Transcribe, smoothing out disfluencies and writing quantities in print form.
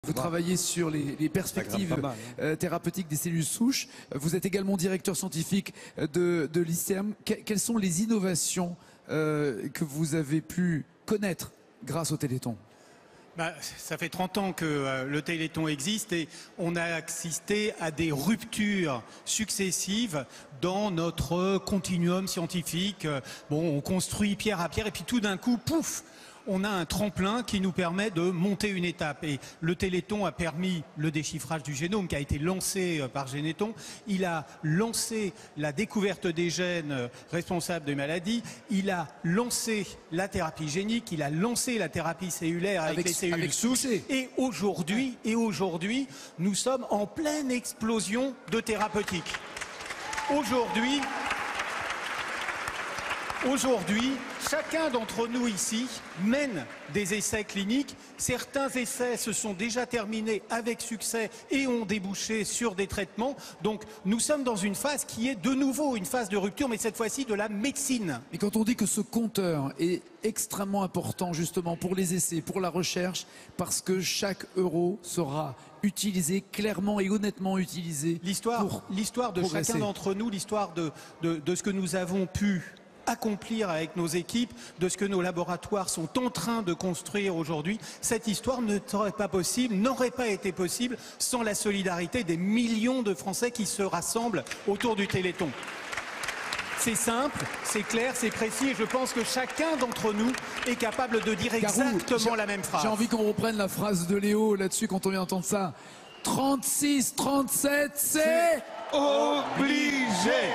Vous travaillez sur les perspectives thérapeutiques des cellules souches. Vous êtes également directeur scientifique de l'ICERM. Quelles sont les innovations que vous avez pu connaître grâce au Téléthon? Ça fait 30 ans que le Téléthon existe et on a assisté à des ruptures successives dans notre continuum scientifique. On construit pierre à pierre et puis tout d'un coup, pouf, on a un tremplin qui nous permet de monter une étape. Et le Téléthon a permis le déchiffrage du génome qui a été lancé par Généthon. Il a lancé la découverte des gènes responsables des maladies. Il a lancé la thérapie génique. Il a lancé la thérapie cellulaire avec les cellules souches. Et aujourd'hui, nous sommes en pleine explosion de thérapeutique. Aujourd'hui, chacun d'entre nous ici mène des essais cliniques. Certains essais se sont déjà terminés avec succès et ont débouché sur des traitements. Donc nous sommes dans une phase qui est de nouveau une phase de rupture, mais cette fois-ci de la médecine. Et quand on dit que ce compteur est extrêmement important justement pour les essais, pour la recherche, parce que chaque euro sera utilisé, clairement et honnêtement utilisé. L'histoire de chacun d'entre nous, l'histoire de ce que nous avons pu accomplir avec nos équipes, de ce que nos laboratoires sont en train de construire aujourd'hui, cette histoire n'aurait pas été possible sans la solidarité des millions de Français qui se rassemblent autour du Téléthon. C'est simple, c'est clair, c'est précis et je pense que chacun d'entre nous est capable de dire exactement la même phrase. J'ai envie qu'on reprenne la phrase de Léo là-dessus quand on vient d'entendre ça. 36, 37, c'est obligé.